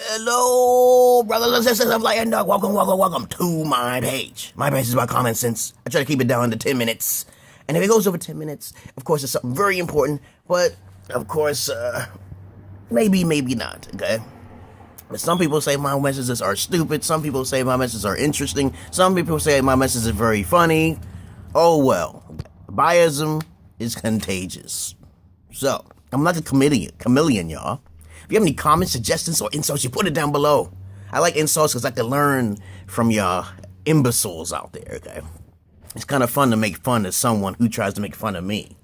Hello, brothers and sisters of Light and Dark. Welcome to my page. My page is about common sense. I try to keep it down to 10 minutes. And if it goes over 10 minutes, of course, it's something very important. But, of course, maybe not, okay? But some people say my messages are stupid. Some people say my messages are interesting. Some people say my message is very funny. Oh, well. Biasm is contagious. So, I'm like a chameleon, y'all. If you have any comments, suggestions, or insults, you put it down below. I like insults because I can learn from y'all imbeciles out there, okay? It's kind of fun to make fun of someone who tries to make fun of me.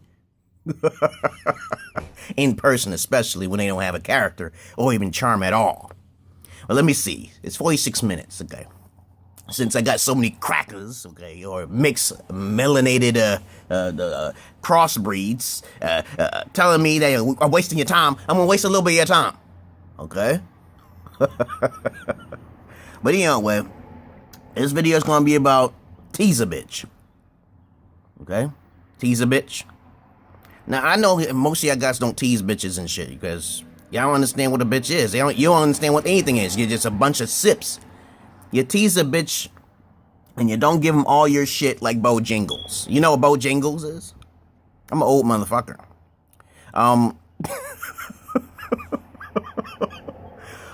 In person, especially when they don't have a character or even charm at all. Well, let me see. It's 46 minutes, okay? Since I got so many crackers, okay, or mixed melanated crossbreeds telling me they are wasting your time, I'm gonna waste a little bit of your time, okay? But anyway, this video is gonna be about Tease a bitch, okay? Tease a bitch. Now I know most of y'all guys don't tease bitches and shit because y'all don't understand what a bitch is. You don't understand what anything is. You're just a bunch of sips. You tease a bitch, and you don't give them all your shit like Bojangles. You know what Bojangles is? I'm an old motherfucker.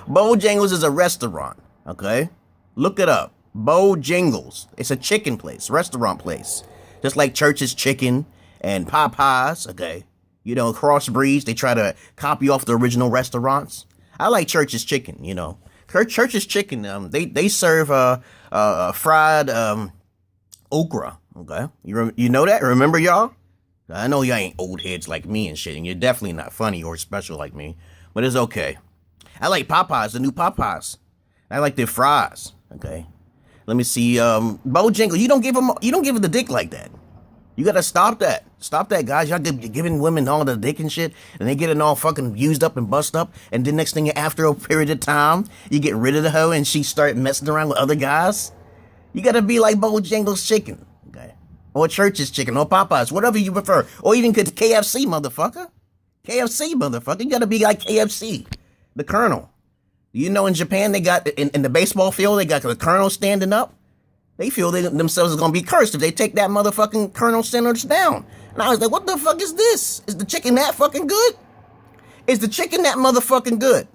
Bojangles is a restaurant, okay? Look it up. Bojangles. It's a chicken place, restaurant place. Just like Church's Chicken and Popeyes, okay? You know, crossbreeds, they try to copy off the original restaurants. I like Church's Chicken, you know. Church's Chicken, they serve fried okra, okay? You know that? Remember, y'all? I know y'all ain't old heads like me and shit, and you're definitely not funny or special like me, but it's okay. I like Popeyes, the new Popeyes. I like their fries, okay? Let me see, Bojangles, you don't give it the dick like that. You gotta stop that. Stop that, guys. Y'all giving women all the dick and shit, and they getting all fucking used up and bust up, and then next thing, after a period of time, you get rid of her and she start messing around with other guys. You gotta be like Bojangles Chicken, okay? Or Church's Chicken, or Popeyes, whatever you prefer. Or even KFC, motherfucker. KFC, motherfucker. You gotta be like KFC, the Colonel. You know in Japan, they got, in the baseball field, they got the Colonel standing up. They feel themselves are going to be cursed if they take that motherfucking Colonel Sanders down. And I was like, what the fuck is this? Is the chicken that fucking good? Is the chicken that motherfucking good?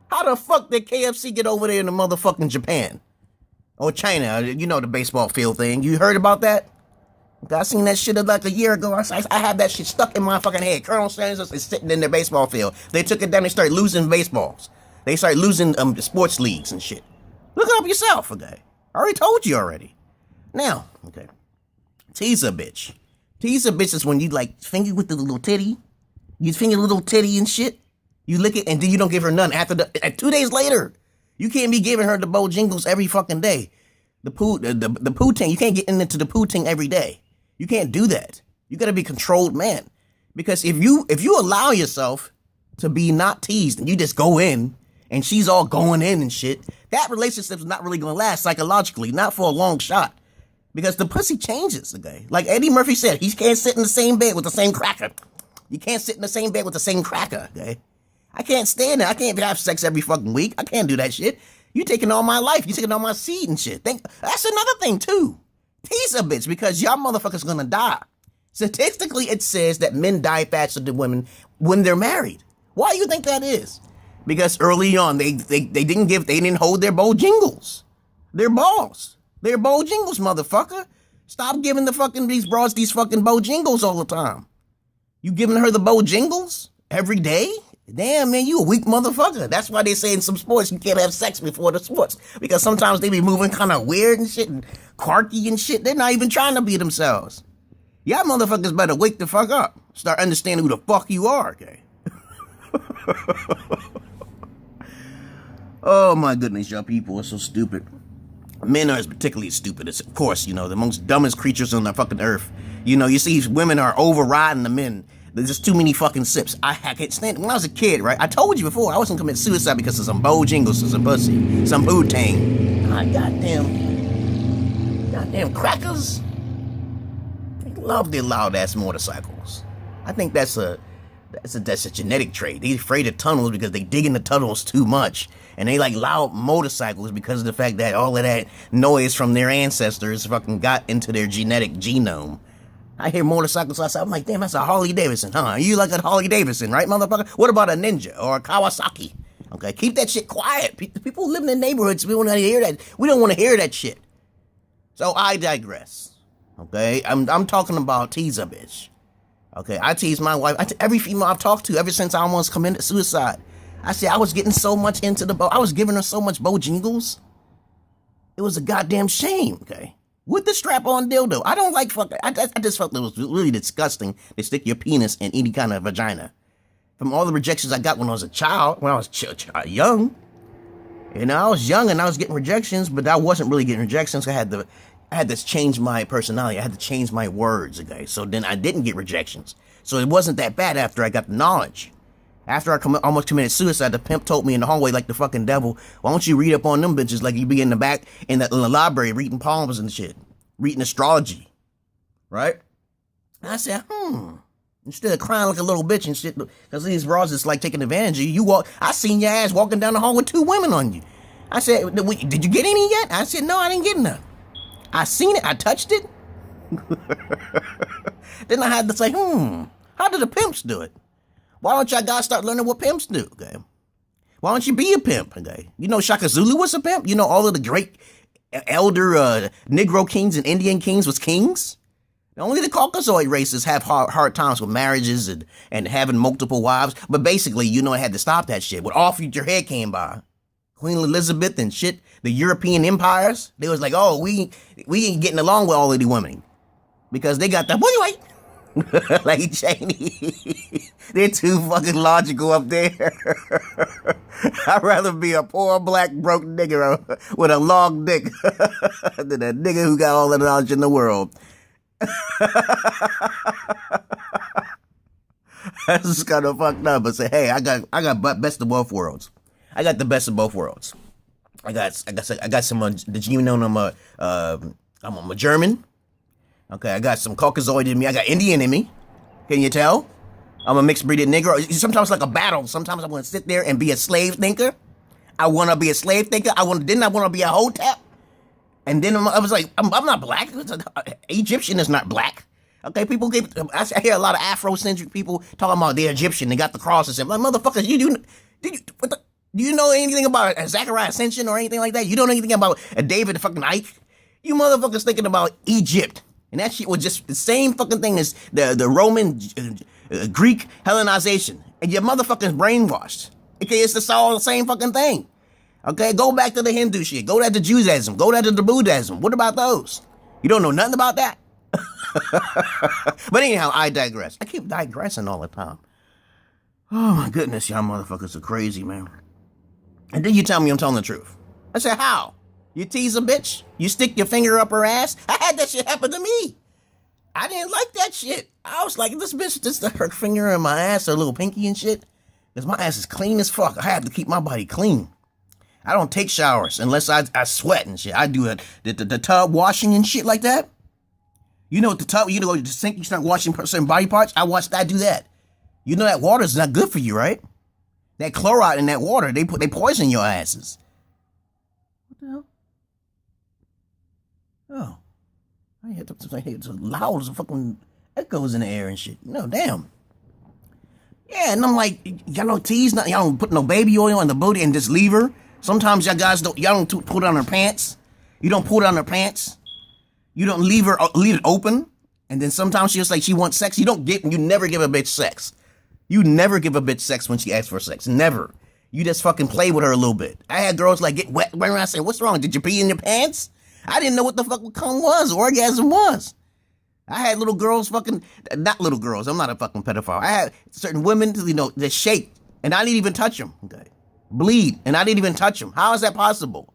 How the fuck did KFC get over there in the motherfucking Japan? Or China, you know the baseball field thing. You heard about that? I seen that shit like a year ago. I had that shit stuck in my fucking head. Colonel Sanders is sitting in their baseball field. They took it down, they started losing baseballs. They started losing sports leagues and shit. Look it up yourself, okay? I already told you already. Now, okay. Tease a bitch. Tease a bitch is when you like finger with the little titty. You finger the little titty and shit. You lick it and then you don't give her none. 2 days later, you can't be giving her the Bojangles every fucking day. The poutine, you can't get into the poutine every day. You can't do that. You gotta be a controlled man. Because if you allow yourself to be not teased and you just go in and she's all going in and shit, that relationship's not really gonna last psychologically, not for a long shot. Because the pussy changes, okay? Like Eddie Murphy said, he can't sit in the same bed with the same cracker. You can't sit in the same bed with the same cracker, okay? I can't stand it. I can't have sex every fucking week. I can't do that shit. You taking all my life. You taking all my seed and shit. That's another thing, too. Tease a bitch, because y'all motherfuckers gonna die. Statistically, it says that men die faster than women when they're married. Why do you think that is? Because early on, they didn't hold their Bojangles. Their balls. They're Bojangles, motherfucker. Stop giving these broads these fucking Bojangles all the time. You giving her the Bojangles every day? Damn, man, you a weak motherfucker. That's why they say in some sports you can't have sex before the sports. Because sometimes they be moving kind of weird and shit and quirky and shit. They're not even trying to be themselves. Y'all motherfuckers better wake the fuck up. Start understanding who the fuck you are, okay? Oh my goodness, y'all people are so stupid. Men are particularly stupid. It's, of course, you know, the most dumbest creatures on the fucking earth. You know, you see women are overriding the men. There's just too many fucking sips. I can't stand it. When I was a kid, right, I told you before, I was gonna commit suicide because of some Bojangles or some pussy. Some poutine. Goddamn crackers. They love their loud ass motorcycles. I think that's That's a genetic trait. They're afraid of tunnels because they dig in the tunnels too much. And they like loud motorcycles because of the fact that all of that noise from their ancestors fucking got into their genetic genome. I hear motorcycles outside. I'm like, damn, that's a Harley Davidson, huh? You like a Harley Davidson, right, motherfucker? What about a Ninja or a Kawasaki? Okay, keep that shit quiet. People living in neighborhoods, we don't want to hear that. We don't want to hear that shit. So I digress. Okay, I'm talking about tease a bitch. Okay, I tease my wife. Every female I've talked to ever since I almost committed suicide. I said I was getting so much into the bow. I was giving her so much Bojangles. It was a goddamn shame. Okay, with the strap-on dildo. I don't like fucking. I just felt it was really disgusting to stick your penis in any kind of vagina. From all the rejections I got when I was a child, when I was young. You know, I was young and I was getting rejections, but I wasn't really getting rejections. I had to change my personality. I had to change my words, okay? So then I didn't get rejections. So it wasn't that bad after I got the knowledge. After I almost committed suicide, the pimp told me in the hallway like the fucking devil, why don't you read up on them bitches like you be in the back in the library reading palms and shit, reading astrology, right? And I said, instead of crying like a little bitch and shit, because these bras is like taking advantage of you. I seen your ass walking down the hall with 2 women on you. I said, did you get any yet? I said, no, I didn't get none. I seen it, I touched it. Then I had to say, how do the pimps do it? Why don't y'all guys start learning what pimps do, okay? Why don't you be a pimp, okay? You know Shaka Zulu was a pimp? You know all of the great elder Negro kings and Indian kings was kings? Only the Caucasoid races have hard times with marriages and having multiple wives. But basically, you know, I had to stop that shit. When All Future Head came by, Queen Elizabeth and shit, the European empires, they was like, oh, we ain't getting along with all of the women. Because they got that, wait. Like Cheney. They're too fucking logical up there. I'd rather be a poor black broke nigger with a long dick than a nigga who got all the knowledge in the world. That's just kind of fucked up. But say, hey, I got best of both worlds. I got the best of both worlds. I got some. Did you know I'm a German? Okay, I got some Caucasoid in me. I got Indian in me. Can you tell? I'm a mixed breeded nigger. Sometimes like a battle. Sometimes I want to sit there and be a slave thinker. I want to be a slave thinker. I want to be a hotep. And then I was like, I'm not black. Egyptian is not black. Okay, I hear a lot of Afrocentric people talking about they're Egyptian. They got the crosses. I'm like, motherfuckers, do you know anything about Zachariah Ascension or anything like that? You don't know anything about David fucking Icke? You motherfuckers thinking about Egypt. And that shit was just the same fucking thing as the Roman, Greek Hellenization. And your motherfuckers brainwashed. Okay, it's all the same fucking thing. Okay, go back to the Hindu shit. Go back to Judaism. Go back to the Buddhism. What about those? You don't know nothing about that? But anyhow, I digress. I keep digressing all the time. Oh my goodness, y'all motherfuckers are crazy, man. And then you tell me I'm telling the truth. I said, how? You tease a bitch? You stick your finger up her ass? I had that shit happen to me. I didn't like that shit. I was like, this bitch just stuck her finger in my ass, her little pinky and shit. Because my ass is clean as fuck. I have to keep my body clean. I don't take showers unless I sweat and shit. I do the tub washing and shit like that. You know, the tub, you know, the sink, you start washing certain body parts. I do that. You know that water is not good for you, right? That chloride in that water, they poison your asses. What the hell? Oh, I heard some loud as fucking echoes in the air and shit. No, damn. Yeah, and I'm like, y'all don't tease, y'all don't put no baby oil on the booty and just leave her. Sometimes y'all don't pull down her pants. You don't pull down her pants. You don't leave it open. And then sometimes she's like, she wants sex. You never give a bitch sex. You never give a bitch sex when she asks for sex. Never. You just fucking play with her a little bit. I had girls like get wet when I say, what's wrong? Did you pee in your pants? I didn't know what the fuck cum was, orgasm was. I had little girls not little girls. I'm not a fucking pedophile. I had certain women, you know, that shake, and I didn't even touch them. Okay, bleed, and I didn't even touch them. How is that possible?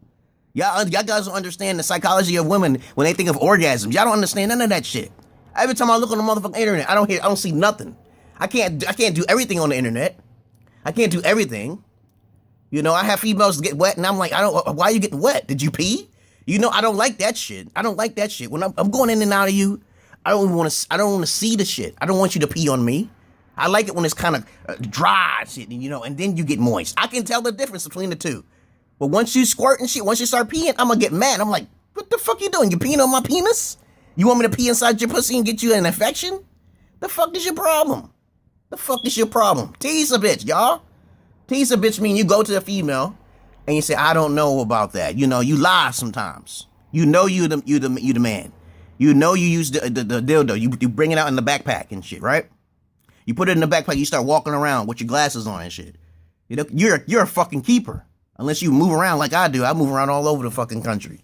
Y'all guys don't understand the psychology of women when they think of orgasms. Y'all don't understand none of that shit. Every time I look on the motherfucking internet, I don't see nothing. I can't do everything on the internet. I can't do everything. You know, I have females get wet, and I'm like, why are you getting wet? Did you pee? You know, I don't like that shit. I don't like that shit. When I'm going in and out of you, I don't want to see the shit. I don't want you to pee on me. I like it when it's kind of dry shit, you know, and then you get moist. I can tell the difference between the two. But once you squirt and shit, once you start peeing, I'm gonna get mad. I'm like, what the fuck you doing? You peeing on my penis? You want me to pee inside your pussy and get you an infection? The fuck is your problem? The fuck is your problem? Tease a bitch, y'all. Tease a bitch mean you go to a female and you say, I don't know about that. You know, you lie sometimes. You know you the man. You know you use the dildo. You bring it out in the backpack and shit, right? You put it in the backpack, you start walking around with your glasses on and shit. You know, you're a fucking keeper. Unless you move around like I do. I move around all over the fucking country.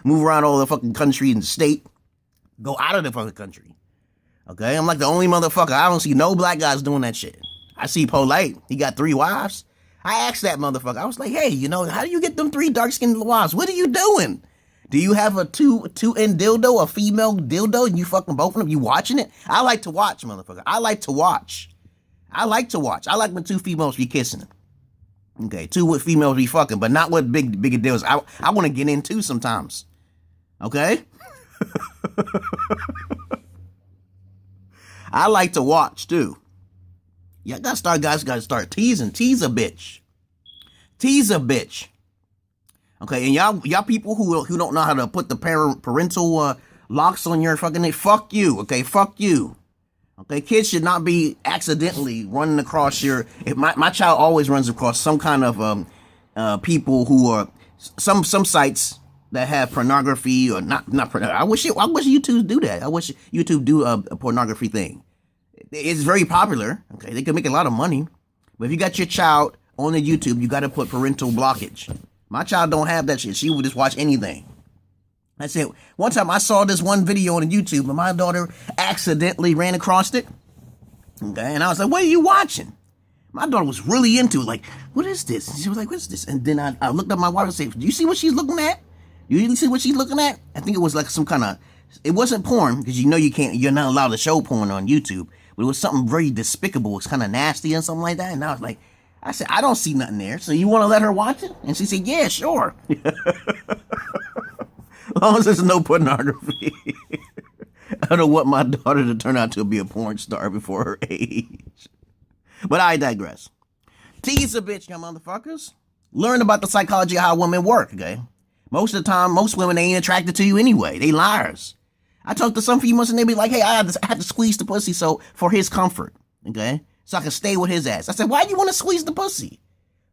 Move around all the fucking country and state. Go out of the fucking country. Okay? I'm like the only motherfucker. I don't see no black guys doing that shit. I see Polite. He got 3 wives. I asked that motherfucker. I was like, hey, you know, how do you get them 3 dark-skinned wives? What are you doing? Do you have a two-end dildo, a female dildo, and you fucking both of them? You watching it? I like to watch, motherfucker. I like to watch. I like when 2 females be kissing. Okay, 2 with females be fucking, but not with bigger deals. I want to get in too sometimes. Okay? I like to watch too. Y'all guys gotta start teasing. Tease a bitch. Tease a bitch. Okay, and y'all people who don't know how to put the parental locks on your fucking neck, fuck you. Okay, fuck you. Okay, kids should not be accidentally running across if my child always runs across some kind of people who are some sites that have pornography or not pornography. I wish YouTube do that. I wish YouTube do a pornography thing. It's very popular. Okay, they can make a lot of money. But if you got your child on the YouTube, you got to put parental blockage. My child don't have that shit. She would just watch anything. I said, one time I saw this one video on YouTube and my daughter accidentally ran across it. Okay, and I was like, what are you watching? My daughter was really into it. Like, what is this? And she was like, what is this? And then I looked at my wife and said, do you see what she's looking at? You see what she's looking at? I think it was like some kind of, it wasn't porn, because you know you're not allowed to show porn on YouTube. But it was something very despicable. It's kind of nasty and something like that. And I said, I don't see nothing there. So you want to let her watch it? And she said, yeah, sure. As long as there's no pornography. I don't want my daughter to turn out to be a porn star before her age. But I digress. Tease a bitch, you motherfuckers. Learn about the psychology of how women work, okay? Most of the time, most women ain't attracted to you anyway. They liars. I talk to some females and they be like, hey, I have to squeeze the pussy for his comfort, okay? So I can stay with his ass. I said, why do you want to squeeze the pussy?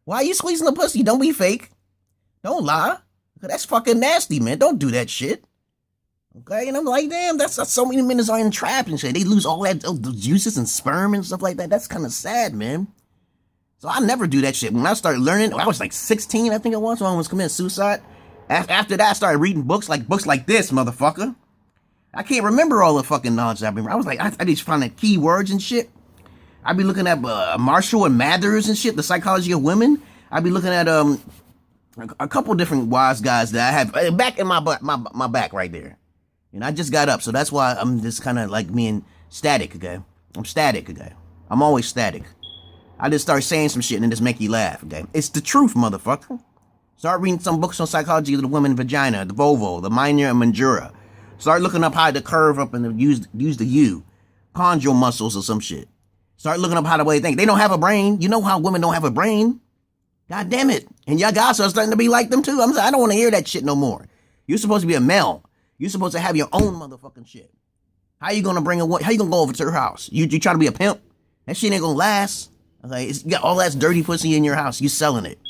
Why are you squeezing the pussy? Don't be fake. Don't lie. That's fucking nasty, man. Don't do that shit. Okay? And I'm like, damn, that's so many men are entrapped and shit. They lose all that those juices and sperm and stuff like that. That's kind of sad, man. So I never do that shit. When I started learning, I was like 16, I think it was, when I was committing suicide. After that, I started reading books like this, motherfucker. I can't remember all the fucking knowledge I've been. I was like, I just find the key words and shit. I'd be looking at Marshall and Mathers and shit, the psychology of women. I'd be looking at a couple different wise guys that I have back in my back right there. And I just got up, so that's why I'm just kind of like being static, okay? I'm static, okay? I'm always static. I just start saying some shit and it just make you laugh, okay? It's the truth, motherfucker. Start reading some books on psychology of the woman vagina, the vulva, the minor and majora. Start looking up how to curve up and use the U, conjugal muscles or some shit. Start looking up how the way they think. They don't have a brain. You know how women don't have a brain? God damn it. And y'all guys are starting to be like them too. I don't want to hear that shit no more. You're supposed to be a male. You're supposed to have your own motherfucking shit. How you gonna how you gonna go over to her house? You try to be a pimp? That shit ain't gonna last. Okay, you got all that dirty pussy in your house. You selling it.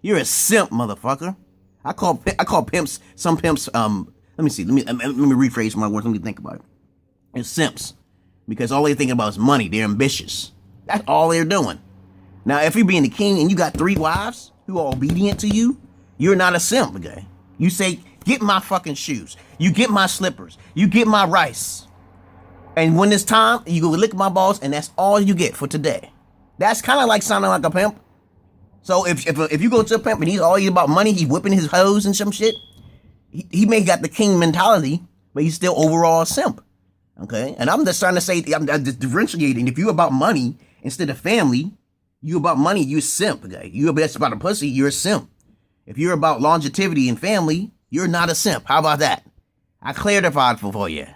You're a simp, motherfucker. I call pimps, some pimps, let me see, let me rephrase my words, let me think about it. It's simps. Because all they're thinking about is money. They're ambitious. That's all they're doing. Now, if you're being the king and you got 3 wives who are obedient to you, you're not a simp, okay? You say, get my fucking shoes. You get my slippers. You get my rice. And when it's time, you go lick my balls, and that's all you get for today. That's kind of like sounding like a pimp. So if you go to a pimp and he's all about money, he's whipping his hoes and some shit, he may got the king mentality, but he's still overall a simp. Okay? And I'm just trying to say, I'm just differentiating. If you're about money instead of family, you about money, you're a simp, okay? You're about a pussy, you're a simp. If you're about longevity and family, you're not a simp. How about that? I clarified for you.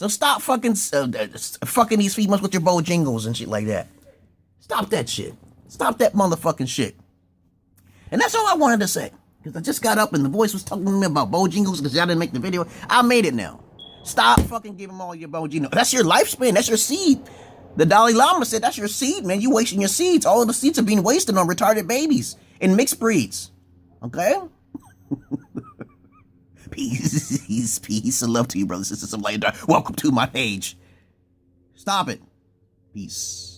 So stop fucking fucking these females with your Bojangles and shit like that. Stop that shit. Stop that motherfucking shit. And that's all I wanted to say. Because I just got up and the voice was talking to me about Bojangles because y'all didn't make the video. I made it now. Stop fucking giving them all your Bojangles. That's your lifespan. That's your seed. The Dalai Lama said that's your seed, man. You wasting your seeds. All of the seeds are being wasted on retarded babies and mixed breeds. Okay? Peace and love to you, brothers and sisters of light and dark. Welcome to my page. Stop it. Peace.